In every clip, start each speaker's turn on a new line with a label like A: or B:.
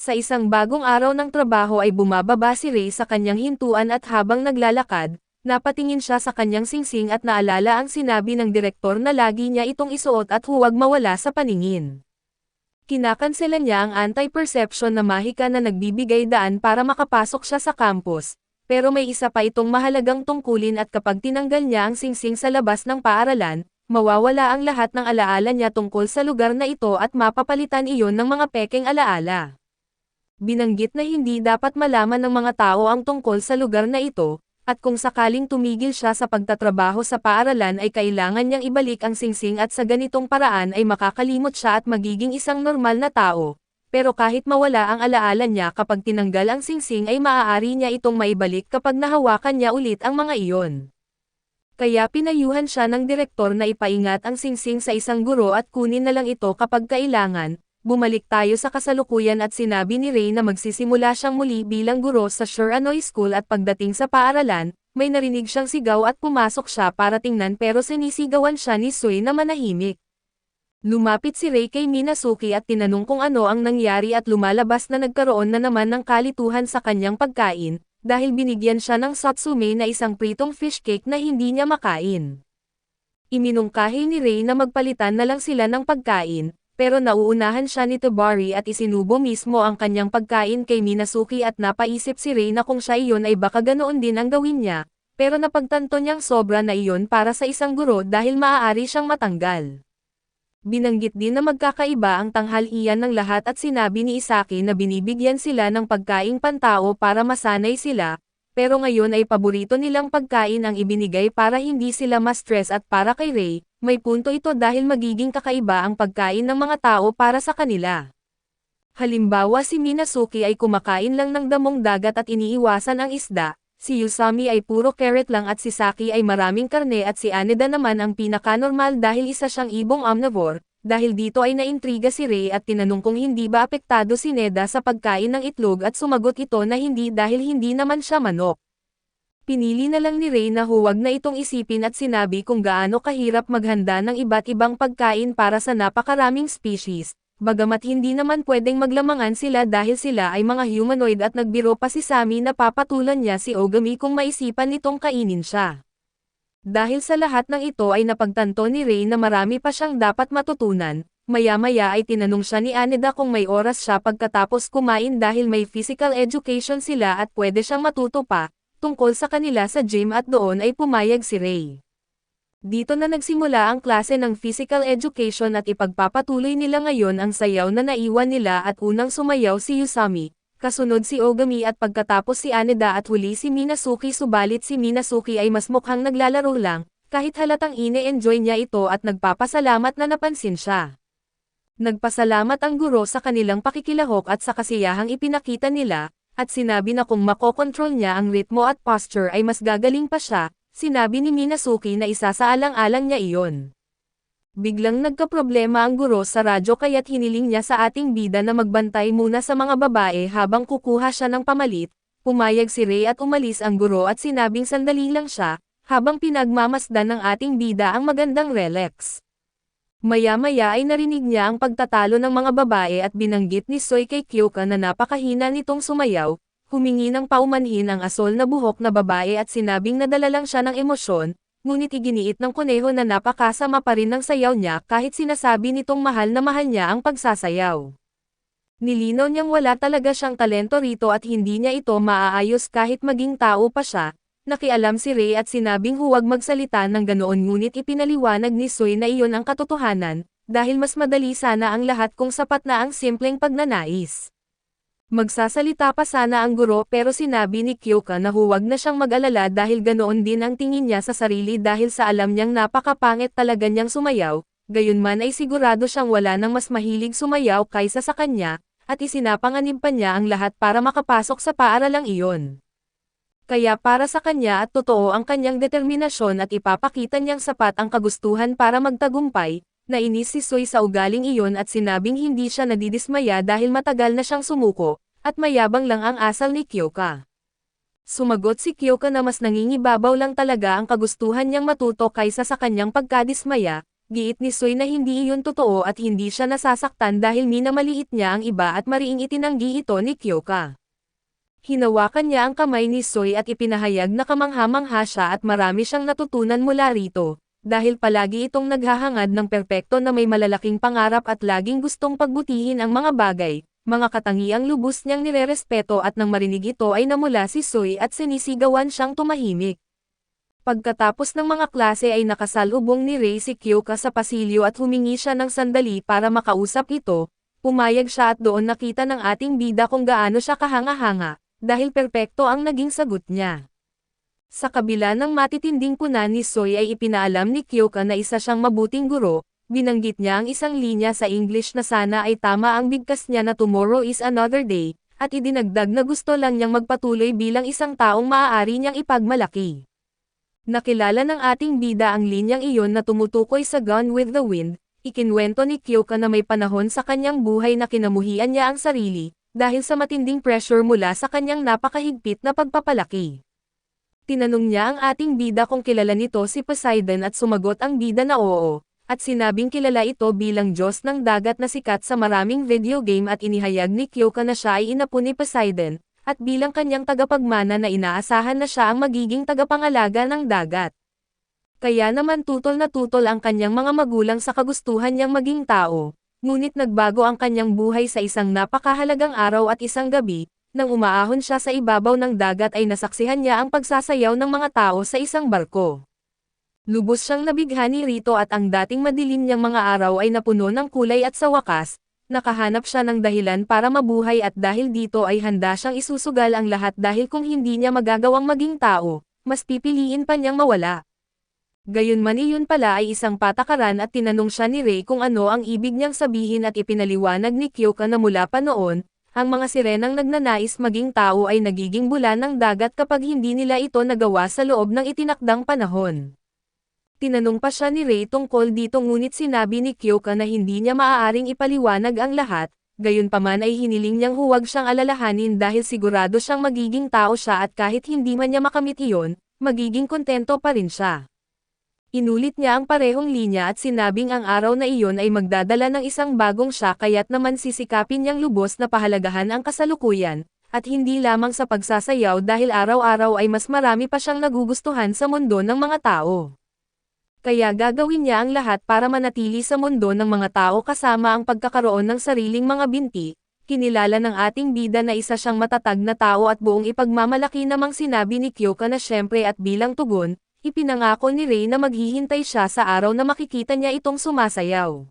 A: Sa isang bagong araw ng trabaho ay bumababa si Ray sa kanyang hintuan at habang naglalakad, napatingin siya sa kanyang singsing at naalala ang sinabi ng direktor na lagi niya itong isuot at huwag mawala sa paningin. Kinakansela niya ang anti-perception na mahika na nagbibigay daan para makapasok siya sa campus, pero may isa pa itong mahalagang tungkulin at kapag tinanggal niya ang singsing sa labas ng paaralan, mawawala ang lahat ng alaala niya tungkol sa lugar na ito at mapapalitan iyon ng mga pekeng alaala. Binanggit na hindi dapat malaman ng mga tao ang tungkol sa lugar na ito, at kung sakaling tumigil siya sa pagtatrabaho sa paaralan ay kailangan niyang ibalik ang singsing at sa ganitong paraan ay makakalimot siya at magiging isang normal na tao. Pero kahit mawala ang alaala niya kapag tinanggal ang singsing ay maaari niya itong maibalik kapag nahawakan niya ulit ang mga iyon. Kaya pinayuhan siya ng direktor na ipaingat ang singsing sa isang guro at kunin na lang ito kapag kailangan. Bumalik tayo sa kasalukuyan at sinabi ni Ray na magsisimula siyang muli bilang guro sa Shiranoy School at pagdating sa paaralan, may narinig siyang sigaw at pumasok siya para tingnan pero sinisigawan siya ni Sui na manahimik. Lumapit si Ray kay Minazuki at tinanong kung ano ang nangyari at lumalabas na nagkaroon na naman ng kalituhan sa kanyang pagkain, dahil binigyan siya ng satsume na isang pritong fish cake na hindi niya makain. Iminungkahi ni Ray na magpalitan na lang sila ng pagkain, pero nauunahan siya ni Tobari at isinubo mismo ang kanyang pagkain kay Minazuki at napaisip si Ray na kung siya iyon ay baka ganoon din ang gawin niya, pero napagtanto niyang sobra na iyon para sa isang guro dahil maaari siyang matanggal. Binanggit din na magkakaiba ang tanghalian ng lahat at sinabi ni Isaki na binibigyan sila ng pagkaing pantao para masanay sila, pero ngayon ay paborito nilang pagkain ang ibinigay para hindi sila ma-stress at para kay Ray. May punto ito dahil magiging kakaiba ang pagkain ng mga tao para sa kanila. Halimbawa si Minazuki ay kumakain lang ng damong dagat at iniiwasan ang isda, si Yusami ay puro carrot lang at si Saki ay maraming karne at si Aneda naman ang pinaka-normal dahil isa siyang ibong omnivore. Dahil dito ay naintriga si Ray at tinanong kung hindi ba apektado si Neda sa pagkain ng itlog at sumagot ito na hindi dahil hindi naman siya manok. Pinili na lang ni Ray na huwag na itong isipin at sinabi kung gaano kahirap maghanda ng iba't ibang pagkain para sa napakaraming species, bagamat hindi naman pwedeng maglamangan sila dahil sila ay mga humanoid at nagbiro pa si Sami na papatulan niya si Ogami kung maisipan nitong kainin siya. Dahil sa lahat ng ito ay napagtanto ni Ray na marami pa siyang dapat matutunan, maya-maya ay tinanong siya ni Aneda kung may oras siya pagkatapos kumain dahil may physical education sila at pwede siyang matuto pa tungkol sa kanila sa gym at doon ay pumayag si Ray. Dito na nagsimula ang klase ng physical education at ipagpapatuloy nila ngayon ang sayaw na naiwan nila at unang sumayaw si Yusami, kasunod si Ogami at pagkatapos si Aneda at huli si Minazuki subalit si Minazuki ay mas mukhang naglalaro lang, kahit halatang ine-enjoy niya ito at nagpapasalamat na napansin siya. Nagpasalamat ang guro sa kanilang pakikilahok at sa kasiyahang ipinakita nila, at sinabi na kung makokontrol niya ang ritmo at posture ay mas gagaling pa siya, sinabi ni Minazuki na isasaalang-alang niya iyon. Biglang nagkaproblema ang guro sa radyo kaya't hiniling niya sa ating bida na magbantay muna sa mga babae habang kukuha siya ng pamalit, pumayag si Ray at umalis ang guro at sinabing sandali lang siya, habang pinagmamasdan ng ating bida ang magandang relax. Maya-maya ay narinig niya ang pagtatalo ng mga babae at binanggit ni Soi kay Kyoka na napakahina nitong sumayaw, humingi ng paumanhin ang asol na buhok na babae at sinabing nadala lang siya ng emosyon, ngunit iginiit ng kuneho na napakasama pa rin ng sayaw niya kahit sinasabi nitong mahal na mahal niya ang pagsasayaw. Nilinaw niyang wala talaga siyang talento rito at hindi niya ito maaayos kahit maging tao pa siya. Nakialam si Ray at sinabing huwag magsalita ng ganoon ngunit ipinaliwanag ni Sui na iyon ang katotohanan, dahil mas madali sana ang lahat kung sapat na ang simpleng pagnanais. Magsasalita pa sana ang guro pero sinabi ni Kyoka na huwag na siyang mag-alala dahil ganoon din ang tingin niya sa sarili dahil sa alam niyang napakapangit talaga niyang sumayaw, gayunman ay sigurado siyang wala nang mas mahilig sumayaw kaysa sa kanya, at isinapanganib pa niya ang lahat para makapasok sa paaralang iyon. Kaya para sa kanya at totoo ang kanyang determinasyon at ipapakita niyang sapat ang kagustuhan para magtagumpay, nainis si Sui sa ugaling iyon at sinabing hindi siya nadidismaya dahil matagal na siyang sumuko, at mayabang lang ang asal ni Kyoka. Sumagot si Kyoka na mas nangingibabaw lang talaga ang kagustuhan niyang matuto kaysa sa kanyang pagkadismaya, Giit ni Soy na hindi iyon totoo at hindi siya nasasaktan dahil minamaliit niya ang iba at mariing itinanggi ito ni Kyoka. Hinawakan niya ang kamay ni Soy at ipinahayag na kamangha-mangha siya at marami siyang natutunan mula rito, dahil palagi itong naghahangad ng perpekto na may malalaking pangarap at laging gustong pagbutihin ang mga bagay, mga katangiang lubos niyang nirerespeto at nang marinig ito ay namula si Soy at sinisigawan siyang tumahimik. Pagkatapos ng mga klase ay nakasalubong ni Rei si Kyoka sa pasilyo at humingi siya ng sandali para makausap ito, pumayag siya at doon nakita ng ating bida kung gaano siya kahanga-hanga, dahil perpekto ang naging sagot niya. Sa kabila ng matitinding puna ni Soy ay ipinaalam ni Kyoka na isa siyang mabuting guro, binanggit niya ang isang linya sa English na sana ay tama ang bigkas niya na tomorrow is another day, at idinagdag na gusto lang niyang magpatuloy bilang isang taong maaari niyang ipagmalaki. Nakilala ng ating bida ang linyang iyon na tumutukoy sa Gone with the Wind, ikinwento ni Kyoka na may panahon sa kanyang buhay na kinamuhian niya ang sarili, dahil sa matinding pressure mula sa kanyang napakahigpit na pagpapalaki. Tinanong niya ang ating bida kung kilala nito si Poseidon at sumagot ang bida na oo, at sinabing kilala ito bilang Diyos ng dagat na sikat sa maraming video game at inihayag ni Kyoka na siya ay inapo ni Poseidon, at bilang kanyang tagapagmana na inaasahan na siya ang magiging tagapangalaga ng dagat. Kaya naman tutol na tutol ang kanyang mga magulang sa kagustuhan niyang maging tao, ngunit nagbago ang kanyang buhay sa isang napakahalagang araw at isang gabi, nang umaahon siya sa ibabaw ng dagat ay nasaksihan niya ang pagsasayaw ng mga tao sa isang barko. Lubos siyang nabighani rito at ang dating madilim niyang mga araw ay napuno ng kulay at sa wakas, nakahanap siya ng dahilan para mabuhay at dahil dito ay handa siyang isusugal ang lahat dahil kung hindi niya magagawang maging tao, mas pipiliin pa niyang mawala. Gayunman iyon pala ay isang patakaran at tinanong siya ni Rei kung ano ang ibig niyang sabihin at ipinaliwanag ni Kyoka na mula pa noon, ang mga sirenang nagnanais maging tao ay nagiging bula ng dagat kapag hindi nila ito nagawa sa loob ng itinakdang panahon. Tinanong pa siya ni Rei tungkol dito ngunit sinabi ni Kyoka na hindi niya maaaring ipaliwanag ang lahat, gayunpaman ay hiniling niyang huwag siyang alalahanin dahil sigurado siyang magiging tao siya at kahit hindi man niya makamit iyon, magiging kontento pa rin siya. Inulit niya ang parehong linya at sinabing ang araw na iyon ay magdadala ng isang bagong siya kaya't naman sisikapin niyang lubos na pahalagahan ang kasalukuyan, at hindi lamang sa pagsasayaw dahil araw-araw ay mas marami pa siyang nagugustuhan sa mundo ng mga tao. Kaya gagawin niya ang lahat para manatili sa mundo ng mga tao kasama ang pagkakaroon ng sariling mga binti, kinilala ng ating bida na isa siyang matatag na tao at buong ipagmamalaki namang sinabi ni Kyoka na syempre at bilang tugon, ipinangako ni Rei na maghihintay siya sa araw na makikita niya itong sumasayaw.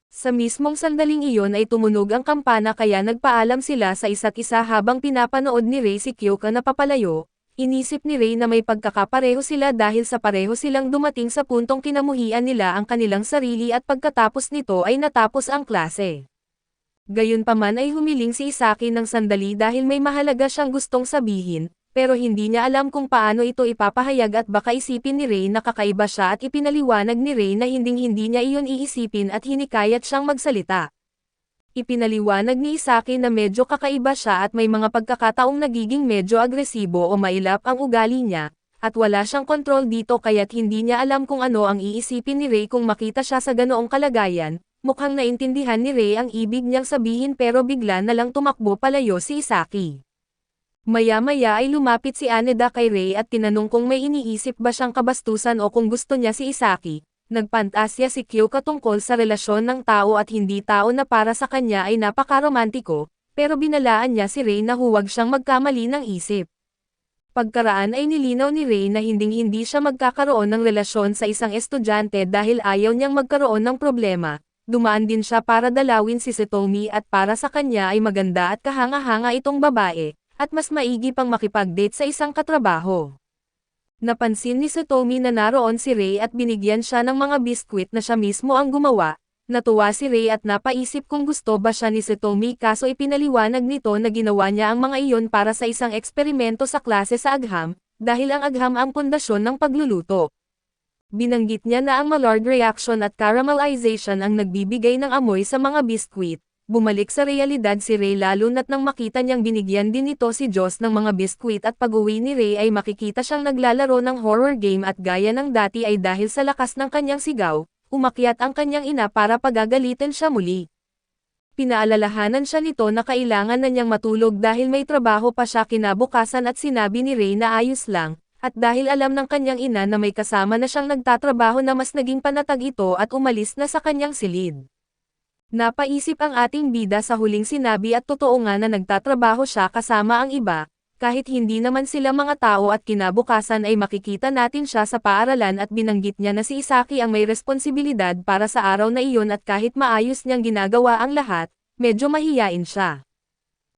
A: Sa mismong sandaling iyon ay tumunog ang kampana kaya nagpaalam sila sa isa't isa habang pinapanood ni Rei si Kyoka na papalayo. Inisip ni Rei na may pagkakapareho sila dahil sa pareho silang dumating sa puntong kinamuhian nila ang kanilang sarili at pagkatapos nito ay natapos ang klase. Gayunpaman ay humiling si Isaki ng sandali dahil may mahalaga siyang gustong sabihin, pero hindi niya alam kung paano ito ipapahayag at baka isipin ni Rei na kakaiba siya at ipinaliwanag ni Rei na hinding-hindi niya iyon iisipin at hinikayat siyang magsalita. Ipinaliwanag ni Isaki na medyo kakaiba siya at may mga pagkakataong nagiging medyo agresibo o mailap ang ugali niya, at wala siyang kontrol dito kaya't hindi niya alam kung ano ang iisipin ni Rei kung makita siya sa ganoong kalagayan. Mukhang naintindihan ni Rei ang ibig niyang sabihin pero bigla na lang tumakbo palayo si Isaki. Maya-maya ay lumapit si Aneda kay Rei at tinanong kung may iniisip ba siyang kabastusan o kung gusto niya si Isaki. Nagpantasya si Kyoka tungkol sa relasyon ng tao at hindi tao na para sa kanya ay napakaromantiko, pero binalaan niya si Rei na huwag siyang magkamali ng isip. Pagkaraan ay nilinaw ni Rei na hinding-hindi siya magkakaroon ng relasyon sa isang estudyante dahil ayaw niyang magkaroon ng problema. Dumaan din siya para dalawin si Setomi at para sa kanya ay maganda at kahanga-hanga itong babae, at mas maigi pang makipag-date sa isang katrabaho. Napansin ni Setomi na naroon si Rei at binigyan siya ng mga biskwit na siya mismo ang gumawa. Natuwa si Rei at napaisip kung gusto ba siya ni Setomi kaso ipinaliwanag nito na ginawa niya ang mga iyon para sa isang eksperimento sa klase sa agham, dahil ang agham ang pundasyon ng pagluluto. Binanggit niya na ang Maillard reaction at caramelization ang nagbibigay ng amoy sa mga biskwit. Bumalik sa realidad si Rei lalo na't nang makita niyang binigyan din nito si Joss ng mga biskwit at pag-uwi ni Rei ay makikita siyang naglalaro ng horror game at gaya ng dati ay dahil sa lakas ng kanyang sigaw, umakyat ang kanyang ina para pagagalitan siya muli. Pinaalalahanan siya nito na kailangan na niyang matulog dahil may trabaho pa siya kinabukasan at sinabi ni Ray na ayos lang, at dahil alam ng kanyang ina na may kasama na siyang nagtatrabaho na mas naging panatag ito at umalis na sa kanyang silid. Napaisip ang ating bida sa huling sinabi at totoo nga na nagtatrabaho siya kasama ang iba, kahit hindi naman sila mga tao at kinabukasan ay makikita natin siya sa paaralan at binanggit niya na si Isaki ang may responsibilidad para sa araw na iyon at kahit maayos niyang ginagawa ang lahat, medyo mahiyain siya.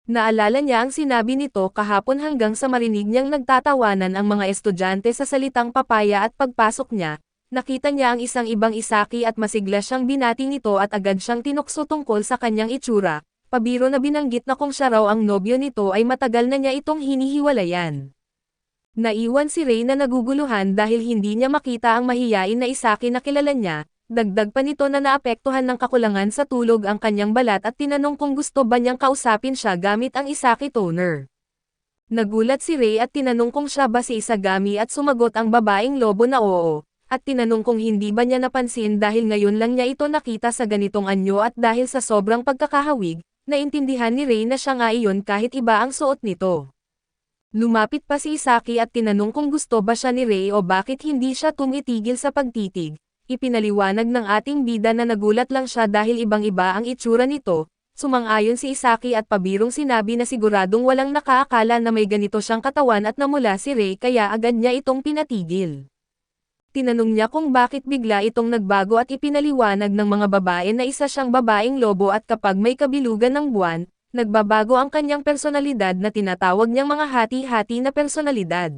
A: Naalala niya ang sinabi nito kahapon hanggang sa marinig niyang nagtatawanan ang mga estudyante sa salitang papaya at pagpasok niya, nakita niya ang isang ibang Isaki at masigla siyang binati nito at agad siyang tinukso tungkol sa kanyang itsura, pabiro na binanggit na kung siya raw ang nobyo nito ay matagal na niya itong hinihiwalayan. Naiwan si Ray na naguguluhan dahil hindi niya makita ang mahiyain na Isaki na kilala niya. Dagdag pa nito na naapektuhan ng kakulangan sa tulog ang kanyang balat at tinanong kung gusto ba niyang kausapin siya gamit ang Isaki toner. Nagulat si Ray at tinanong kung siya ba si Isagami at sumagot ang babaeng lobo na oo, at tinanong kung hindi ba niya napansin dahil ngayon lang niya ito nakita sa ganitong anyo at dahil sa sobrang pagkakahawig, naintindihan ni Ray na siya nga iyon kahit iba ang suot nito. Lumapit pa si Isaki at tinanong kung gusto ba siya ni Ray o bakit hindi siya tumitigil sa pagtitig. Ipinaliwanag ng ating bida na nagulat lang siya dahil ibang-iba ang itsura nito, sumang-ayon si Isaki at pabirong sinabi na siguradong walang nakaakala na may ganito siyang katawan at namula si Ray kaya agad niya itong pinatigil. Tinanong niya kung bakit bigla itong nagbago at ipinaliwanag ng mga babae na isa siyang babaeng lobo at kapag may kabilugan ng buwan, nagbabago ang kanyang personalidad na tinatawag niyang mga hati-hati na personalidad.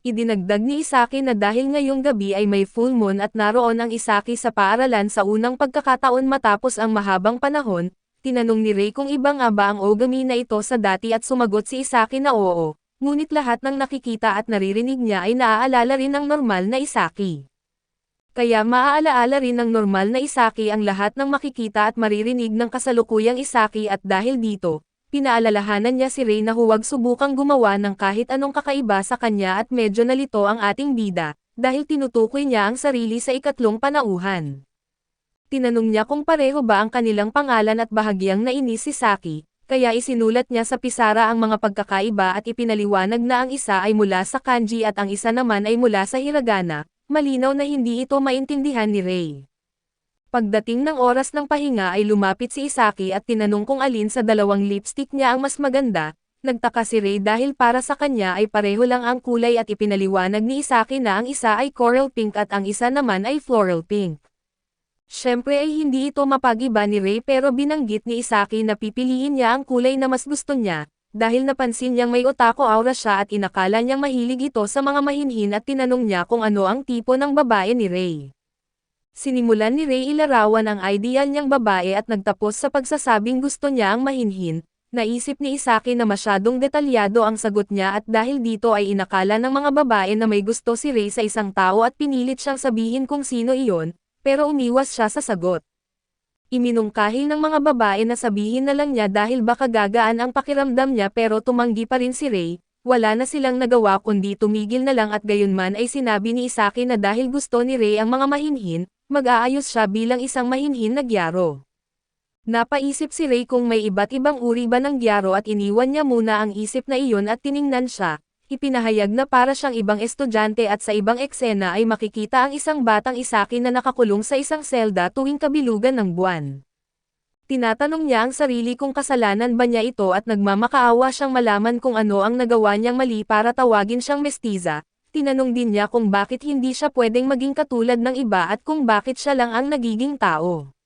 A: Idinagdag ni Isaki na dahil ngayong gabi ay may full moon at naroon ang Isaki sa paaralan sa unang pagkakataon matapos ang mahabang panahon, tinanong ni Ray kung iba nga ba ang ogami na ito sa dati at sumagot si Isaki na oo, ngunit lahat ng nakikita at naririnig niya ay naaalala rin ng normal na Isaki. Kaya maaalaala rin ng normal na Isaki ang lahat ng makikita at maririnig ng kasalukuyang Isaki at dahil dito, pinaalalahanan niya si Ray na huwag subukang gumawa ng kahit anong kakaiba sa kanya at medyo nalito ang ating bida, dahil tinutukoy niya ang sarili sa ikatlong panauhan. Tinanong niya kung pareho ba ang kanilang pangalan at bahagyang nainis si Saki, kaya isinulat niya sa pisara ang mga pagkakaiba at ipinaliwanag na ang isa ay mula sa kanji at ang isa naman ay mula sa hiragana, malinaw na hindi ito maintindihan ni Ray. Pagdating ng oras ng pahinga ay lumapit si Isaki at tinanong kung alin sa dalawang lipstick niya ang mas maganda. Nagtaka si Ray dahil para sa kanya ay pareho lang ang kulay at ipinaliwanag ni Isaki na ang isa ay coral pink at ang isa naman ay floral pink. Siyempre ay hindi ito mapag-iba ni Ray pero binanggit ni Isaki na pipiliin niya ang kulay na mas gusto niya, dahil napansin niyang may otaku aura siya at inakala niyang mahilig ito sa mga mahinhin at tinanong niya kung ano ang tipo ng babae ni Ray. Sinimulan ni Ray ilarawan ang ideal niyang babae at nagtapos sa pagsasabing gusto niya ang mahinhin. Naisip ni Isaki na masyadong detalyado ang sagot niya at dahil dito ay inakala ng mga babae na may gusto si Ray sa isang tao at pinilit siyang sabihin kung sino iyon, pero umiwas siya sa sagot. Iminungkahi ng mga babae na sabihin na lang niya dahil baka gagaan ang pakiramdam niya pero tumanggi pa rin si Ray. Wala na silang nagawa kundi tumigil na lang at gayunman ay sinabi ni Isaki na dahil gusto ni Ray ang mga mahinhin, mag-aayos siya bilang isang mahinhin na gyaro. Napaisip si Ray kung may iba't ibang uri ba ng gyaro at iniwan niya muna ang isip na iyon at tiningnan siya. Ipinahayag na para siyang ibang estudyante at sa ibang eksena ay makikita ang isang batang Isaki na nakakulong sa isang selda tuwing kabilugan ng buwan. Tinatanong niya ang sarili kung kasalanan ba niya ito at nagmamakaawa siyang malaman kung ano ang nagawa niyang mali para tawagin siyang mestiza. Tinanong din niya kung bakit hindi siya pwedeng maging katulad ng iba at kung bakit siya lang ang nagiging tao.